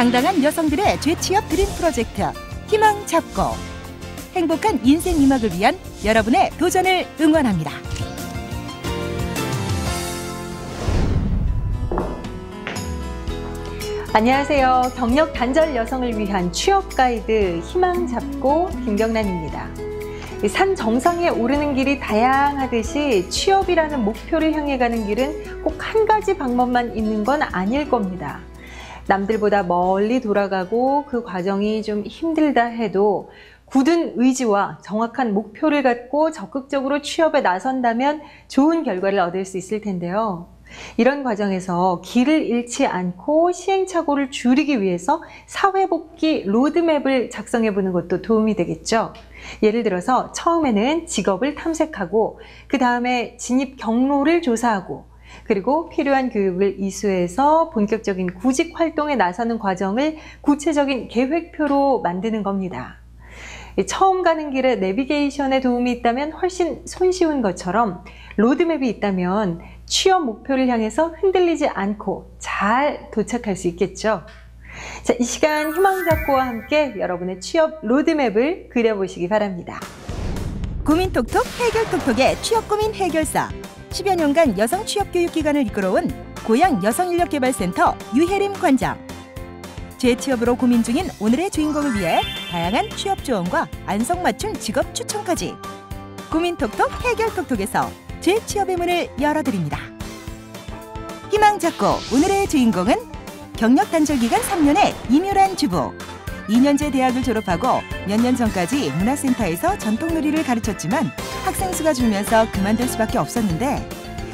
당당한 여성들의 재취업 드림 프로젝트 희망 잡고 행복한 인생 이막을 위한 여러분의 도전을 응원합니다. 안녕하세요. 경력 단절 여성을 위한 취업 가이드 희망 잡고 김경란입니다. 산 정상에 오르는 길이 다양하듯이 취업이라는 목표를 향해 가는 길은 꼭 한 가지 방법만 있는 건 아닐 겁니다. 남들보다 멀리 돌아가고 그 과정이 좀 힘들다 해도 굳은 의지와 정확한 목표를 갖고 적극적으로 취업에 나선다면 좋은 결과를 얻을 수 있을 텐데요. 이런 과정에서 길을 잃지 않고 시행착오를 줄이기 위해서 사회복귀 로드맵을 작성해 보는 것도 도움이 되겠죠. 예를 들어서 처음에는 직업을 탐색하고 그 다음에 진입 경로를 조사하고 그리고 필요한 교육을 이수해서 본격적인 구직 활동에 나서는 과정을 구체적인 계획표로 만드는 겁니다. 처음 가는 길에 내비게이션에 도움이 있다면 훨씬 손쉬운 것처럼 로드맵이 있다면 취업 목표를 향해서 흔들리지 않고 잘 도착할 수 있겠죠. 자, 이 시간 희망잡고와 함께 여러분의 취업 로드맵을 그려보시기 바랍니다. 고민 톡톡 해결 톡톡의 취업 고민 해결사 10여 년간 여성 취업 교육 기관을 이끌어온 고양 여성인력개발센터 유혜림 관장. 재취업으로 고민 중인 오늘의 주인공을 위해 다양한 취업 조언과 안성맞춤 직업 추천까지 고민 톡톡 해결 톡톡에서 재취업의 문을 열어드립니다. 희망 잡고 오늘의 주인공은 경력 단절 기간 3년의 임유란 주부. 2년제 대학을 졸업하고 몇 년 전까지 문화센터에서 전통놀이를 가르쳤지만 학생 수가 줄면서 그만둘 수밖에 없었는데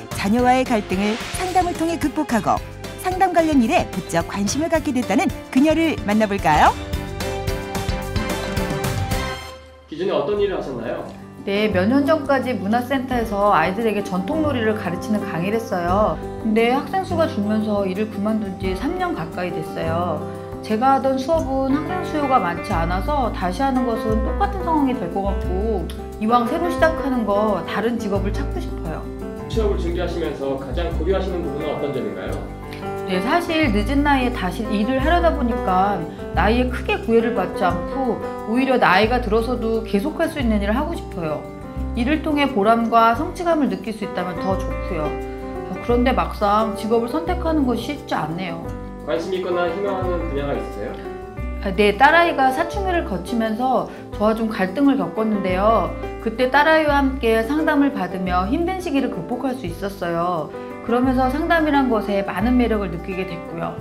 자녀와의 갈등을 상담을 통해 극복하고 상담 관련 일에 부쩍 관심을 갖게 됐다는 그녀를 만나볼까요? 기존에 어떤 일을 하셨나요? 네, 몇 년 전까지 문화센터에서 아이들에게 전통놀이를 가르치는 강의를 했어요. 근데 학생 수가 줄면서 일을 그만둔 지 3년 가까이 됐어요. 제가 하던 수업은 학생 수요가 많지 않아서 다시 하는 것은 똑같은 상황이 될 것 같고 이왕 새로 시작하는 거 다른 직업을 찾고 싶어요. 취업을 준비하시면서 가장 고려하시는 부분은 어떤 점인가요? 네, 사실 늦은 나이에 다시 일을 하려다 보니까 나이에 크게 구애를 받지 않고 오히려 나이가 들어서도 계속할 수 있는 일을 하고 싶어요. 일을 통해 보람과 성취감을 느낄 수 있다면 더 좋고요. 그런데 막상 직업을 선택하는 것이 쉽지 않네요. 관심 있거나 희망하는 분야가 있으세요? 네, 딸아이가 사춘기를 거치면서 저와 좀 갈등을 겪었는데요. 그때 딸아이와 함께 상담을 받으며 힘든 시기를 극복할 수 있었어요. 그러면서 상담이란 것에 많은 매력을 느끼게 됐고요.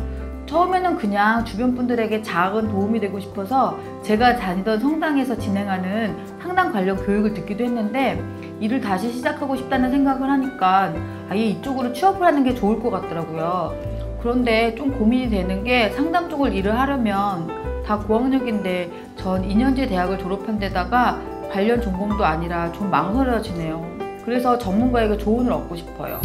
처음에는 그냥 주변 분들에게 작은 도움이 되고 싶어서 제가 다니던 성당에서 진행하는 상담 관련 교육을 듣기도 했는데 일을 다시 시작하고 싶다는 생각을 하니까 아예 이쪽으로 취업을 하는 게 좋을 것 같더라고요. 그런데 좀 고민이 되는 게 상담 쪽을 일을 하려면 다 고학력인데 전 2년제 대학을 졸업한 데다가 관련 전공도 아니라 좀 망설여지네요. 그래서 전문가에게 조언을 얻고 싶어요.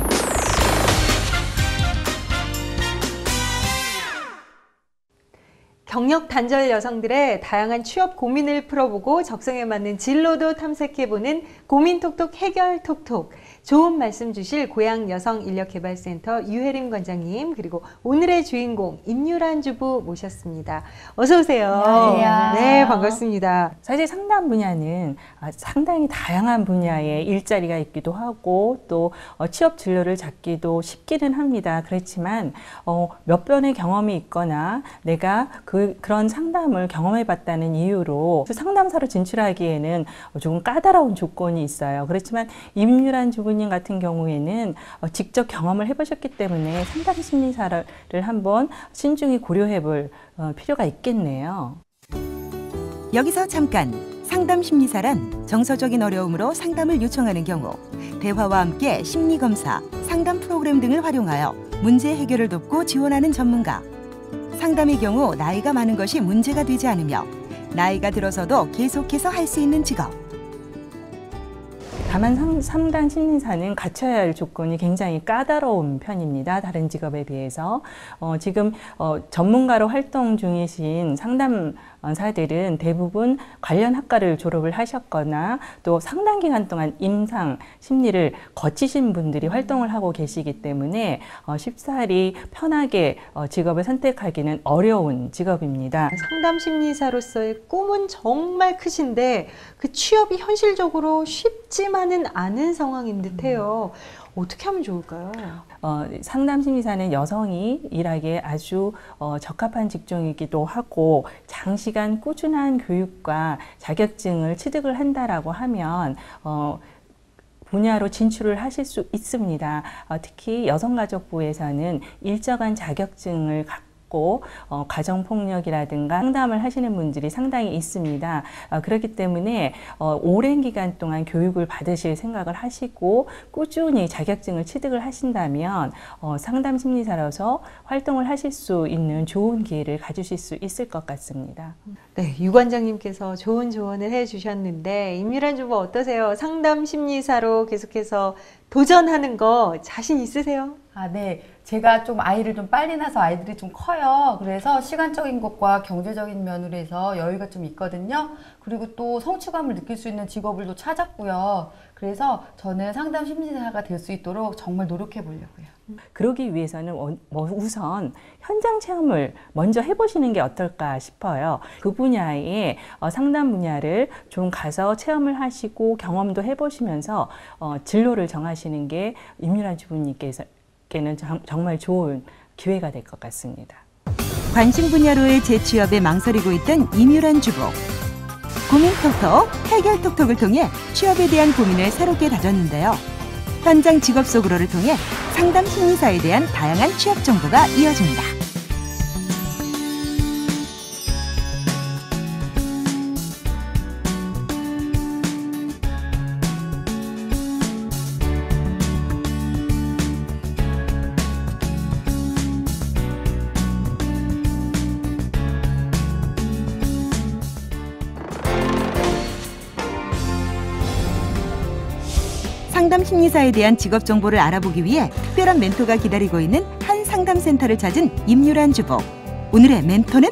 경력 단절 여성들의 다양한 취업 고민을 풀어보고 적성에 맞는 진로도 탐색해보는 고민 톡톡 해결 톡톡. 좋은 말씀 주실 고양 여성인력개발센터 유혜림 관장님 그리고 오늘의 주인공 임유란 주부 모셨습니다. 어서 오세요. 안녕하세요. 네, 반갑습니다. 사실 상담 분야는 상당히 다양한 분야의 일자리가 있기도 하고 또 취업 진로를 잡기도 쉽기는 합니다. 그렇지만 몇 번의 경험이 있거나 내가 그런 상담을 경험해 봤다는 이유로 상담사로 진출하기에는 조금 까다로운 조건이 있어요. 그렇지만 임유란 주부님 같은 경우에는 직접 경험을 해보셨기 때문에 상담 심리사를 한번 신중히 고려해 볼 필요가 있겠네요. 여기서 잠깐! 상담 심리사란 정서적인 어려움으로 상담을 요청하는 경우 대화와 함께 심리검사, 상담 프로그램 등을 활용하여 문제 해결을 돕고 지원하는 전문가. 상담의 경우 나이가 많은 것이 문제가 되지 않으며 나이가 들어서도 계속해서 할 수 있는 직업. 다만 상담 심리사는 갖춰야 할 조건이 굉장히 까다로운 편입니다. 다른 직업에 비해서. 지금 전문가로 활동 중이신 상담 사들은 대부분 관련 학과를 졸업을 하셨거나 또 상당 기간 동안 임상 심리를 거치신 분들이 활동을 하고 계시기 때문에 쉽사리 편하게 직업을 선택하기는 어려운 직업입니다. 상담 심리사로서의 꿈은 정말 크신데 그 취업이 현실적으로 쉽지만은 않은 상황인 듯해요. 어떻게 하면 좋을까요? 상담 심리사는 여성이 일하기에 아주 적합한 직종이기도 하고 장시간 꾸준한 교육과 자격증을 취득을 한다라고 하면 분야로 진출을 하실 수 있습니다. 특히 여성가족부에서는 일정한 자격증을 갖고 가정폭력이라든가 상담을 하시는 분들이 상당히 있습니다. 그렇기 때문에 오랜 기간 동안 교육을 받으실 생각을 하시고 꾸준히 자격증을 취득을 하신다면 상담 심리사로서 활동을 하실 수 있는 좋은 기회를 가지실 수 있을 것 같습니다. 네, 유 관장님께서 좋은 조언을 해주셨는데 임유란 주부 어떠세요? 상담 심리사로 계속해서 도전하는 거 자신 있으세요? 네. 제가 좀 아이를 좀 빨리 낳아서 아이들이 좀 커요. 그래서 시간적인 것과 경제적인 면으로 해서 여유가 좀 있거든요. 그리고 또 성취감을 느낄 수 있는 직업을 또 찾았고요. 그래서 저는 상담 심리사가 될 수 있도록 정말 노력해 보려고요. 그러기 위해서는 우선 현장 체험을 먼저 해보시는 게 어떨까 싶어요. 그 분야의 상담 분야를 좀 가서 체험을 하시고 경험도 해보시면서 진로를 정하시는 게 임유란 주부님께서는 정말 좋은 기회가 될 것 같습니다. 관심 분야로의 재취업에 망설이고 있던 임유란 주부. 고민 톡톡, 해결 톡톡을 통해 취업에 대한 고민을 새롭게 다졌는데요. 현장 직업 속으로를 통해 상담 심리사에 대한 다양한 취업 정보가 이어집니다. 상담 심리사에 대한 직업 정보를 알아보기 위해 특별한 멘토가 기다리고 있는 한 상담센터를 찾은 임유란 주부. 오늘의 멘토는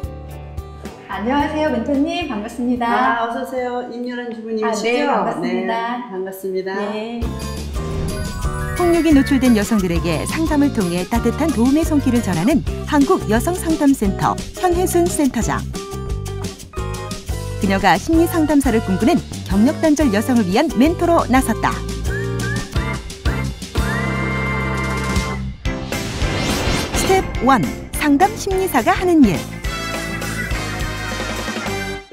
안녕하세요, 멘토님. 반갑습니다. 어서 오세요. 임유란 주부님이시죠? 네, 반갑습니다. 네, 반갑습니다. 네. 폭력이 노출된 여성들에게 상담을 통해 따뜻한 도움의 손길을 전하는 한국여성상담센터 현혜순 센터장. 그녀가 심리상담사를 꿈꾸는 경력단절 여성을 위한 멘토로 나섰다. 스텝 1. 상담 심리사가 하는 일.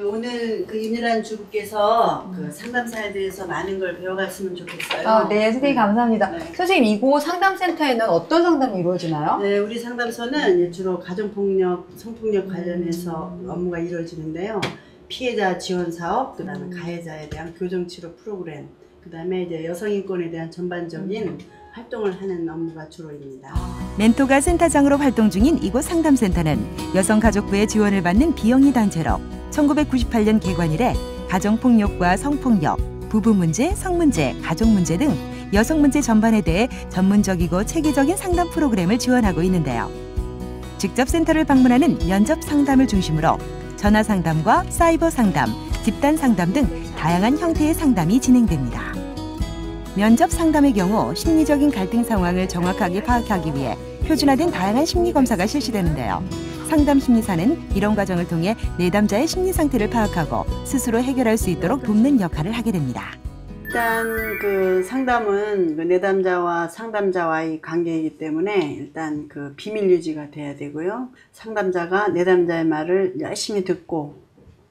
오늘 그 임유란 주부께서 그 상담사에 대해서 많은 걸 배워갔으면 좋겠어요. 네, 선생님 감사합니다. 네. 선생님, 이곳 상담센터에는 어떤 상담이 이루어지나요? 네, 우리 상담소는 주로 가정폭력, 성폭력 관련해서 업무가 이루어지는데요. 피해자 지원 사업, 그다음에 가해자에 대한 교정치료 프로그램, 그다음에 이제 여성인권에 대한 전반적인 활동을 하는 업무가 주로입니다. 멘토가 센터장으로 활동 중인 이곳 상담센터는 여성가족부의 지원을 받는 비영리 단체로 1998년 개관 이래 가정폭력과 성폭력, 부부문제, 성문제, 가족문제 등 여성문제 전반에 대해 전문적이고 체계적인 상담 프로그램을 지원하고 있는데요. 직접 센터를 방문하는 면접 상담을 중심으로 전화 상담과 사이버 상담, 집단 상담 등 다양한 형태의 상담이 진행됩니다. 면접 상담의 경우 심리적인 갈등 상황을 정확하게 파악하기 위해 표준화된 다양한 심리 검사가 실시되는데요. 상담 심리사는 이런 과정을 통해 내담자의 심리 상태를 파악하고 스스로 해결할 수 있도록 돕는 역할을 하게 됩니다. 일단 그 상담은 그 내담자와 상담자와의 관계이기 때문에 일단 그 비밀 유지가 돼야 되고요. 상담자가 내담자의 말을 열심히 듣고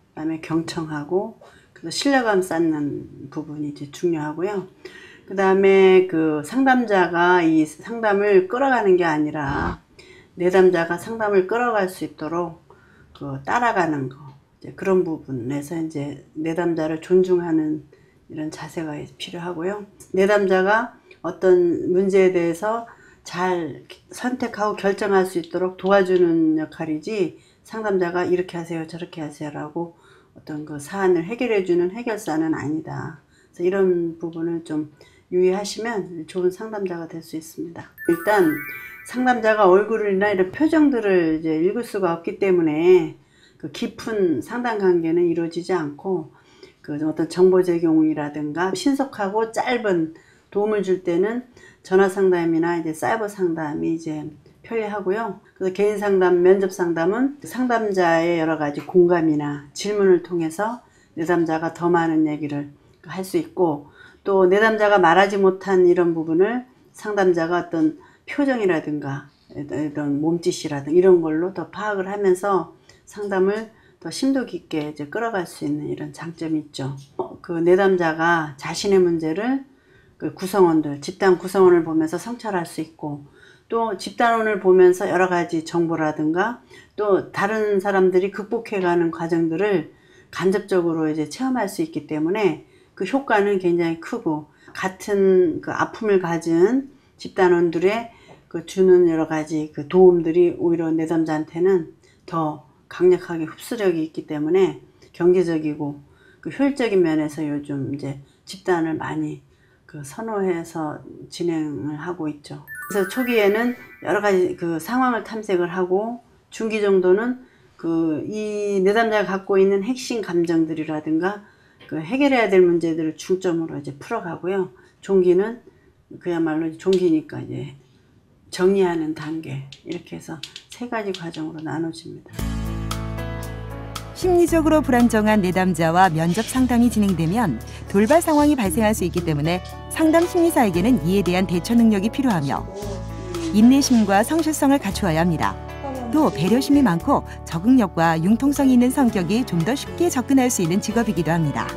그다음에 경청하고 신뢰감 쌓는 부분이 이제 중요하고요. 그다음에 그 상담자가 이 상담을 끌어가는 게 아니라 내담자가 상담을 끌어갈 수 있도록 그 따라가는 거, 이제 그런 부분에서 이제 내담자를 존중하는 이런 자세가 필요하고요. 내담자가 어떤 문제에 대해서 잘 선택하고 결정할 수 있도록 도와주는 역할이지 상담자가 이렇게 하세요, 저렇게 하세요라고 어떤 그 사안을 해결해주는 해결사는 아니다. 그래서 이런 부분을 좀 유의하시면 좋은 상담자가 될 수 있습니다. 일단 상담자가 얼굴이나 이런 표정들을 이제 읽을 수가 없기 때문에 그 깊은 상담 관계는 이루어지지 않고 그 어떤 정보 제공이라든가 신속하고 짧은 도움을 줄 때는 전화 상담이나 이제 사이버 상담이 이제 편리하고요. 그래서 개인 상담, 면접 상담은 상담자의 여러 가지 공감이나 질문을 통해서 내담자가 더 많은 얘기를 할 수 있고, 또 내담자가 말하지 못한 이런 부분을 상담자가 어떤 표정이라든가 이런 몸짓이라든가 이런 걸로 더 파악을 하면서 상담을 더 심도 깊게 이제 끌어갈 수 있는 이런 장점이 있죠. 그 내담자가 자신의 문제를 그 구성원들, 집단 구성원을 보면서 성찰할 수 있고, 또 집단원을 보면서 여러 가지 정보라든가 또 다른 사람들이 극복해가는 과정들을 간접적으로 이제 체험할 수 있기 때문에 그 효과는 굉장히 크고, 같은 그 아픔을 가진 집단원들의 그 주는 여러 가지 그 도움들이 오히려 내담자한테는 더 강력하게 흡수력이 있기 때문에 경제적이고 그 효율적인 면에서 요즘 이제 집단을 많이 그 선호해서 진행을 하고 있죠. 그래서 초기에는 여러 가지 그 상황을 탐색을 하고, 중기 정도는 그 이 내담자가 갖고 있는 핵심 감정들이라든가 그 해결해야 될 문제들을 중점으로 이제 풀어가고요. 종기는 그야말로 종기니까 이제 정리하는 단계, 이렇게 해서 3가지 과정으로 나눠집니다. 심리적으로 불안정한 내담자와 면접 상담이 진행되면 돌발 상황이 발생할 수 있기 때문에 상담 심리사에게는 이에 대한 대처 능력이 필요하며 인내심과 성실성을 갖추어야 합니다. 또 배려심이 많고 적응력과 융통성이 있는 성격이 좀 더 쉽게 접근할 수 있는 직업이기도 합니다.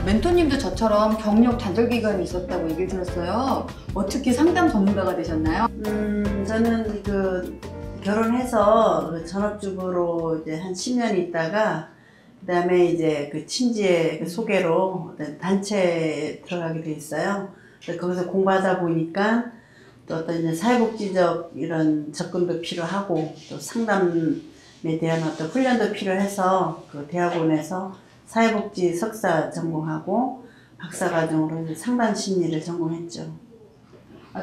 멘토님도 저처럼 경력 단절 기간이 있었다고 얘기를 들었어요. 어떻게 상담 전문가가 되셨나요? 저는 그 결혼해서 그 전업주부로 이제 한 10년 있다가 그다음에 이제 그 친지의 그 소개로 단체에 들어가게 돼 있어요. 그래서 거기서 공부하다 보니까 또 어떤 이제 사회복지적 이런 접근도 필요하고 또 상담에 대한 어떤 훈련도 필요해서 그 대학원에서 사회복지 석사 전공하고 박사과정으로 이제 상담 심리를 전공했죠.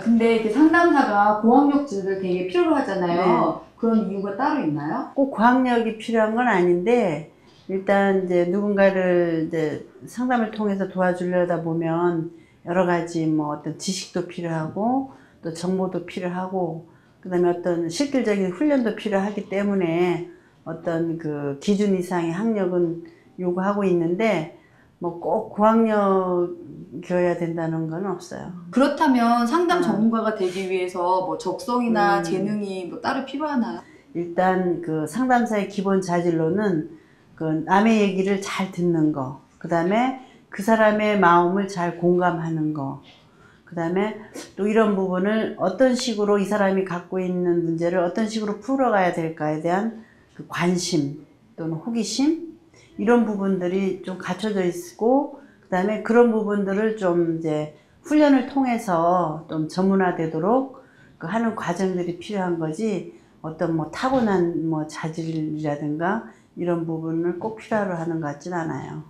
근데 이렇게 상담사가 고학력자를 되게 필요로 하잖아요. 네. 그런 이유가 따로 있나요? 꼭 고학력이 필요한 건 아닌데, 일단 이제 누군가를 이제 상담을 통해서 도와주려다 보면 여러 가지 뭐 어떤 지식도 필요하고 또 정보도 필요하고 그다음에 어떤 실질적인 훈련도 필요하기 때문에 어떤 그 기준 이상의 학력은 요구하고 있는데 뭐 꼭 고학력이어야 된다는 건 없어요. 그렇다면 상담 전문가가 되기 위해서 뭐 적성이나 재능이 뭐 따로 필요하나요? 일단 그 상담사의 기본 자질로는 그 남의 얘기를 잘 듣는 거, 그 다음에 그 사람의 마음을 잘 공감하는 거, 그 다음에 또 이런 부분을 어떤 식으로 이 사람이 갖고 있는 문제를 어떤 식으로 풀어가야 될까에 대한 그 관심 또는 호기심, 이런 부분들이 좀 갖춰져 있고, 그 다음에 그런 부분들을 좀 이제 훈련을 통해서 좀 전문화되도록 하는 과정들이 필요한 거지, 어떤 뭐 타고난 뭐 자질이라든가 이런 부분을 꼭 필요로 하는 것 같진 않아요.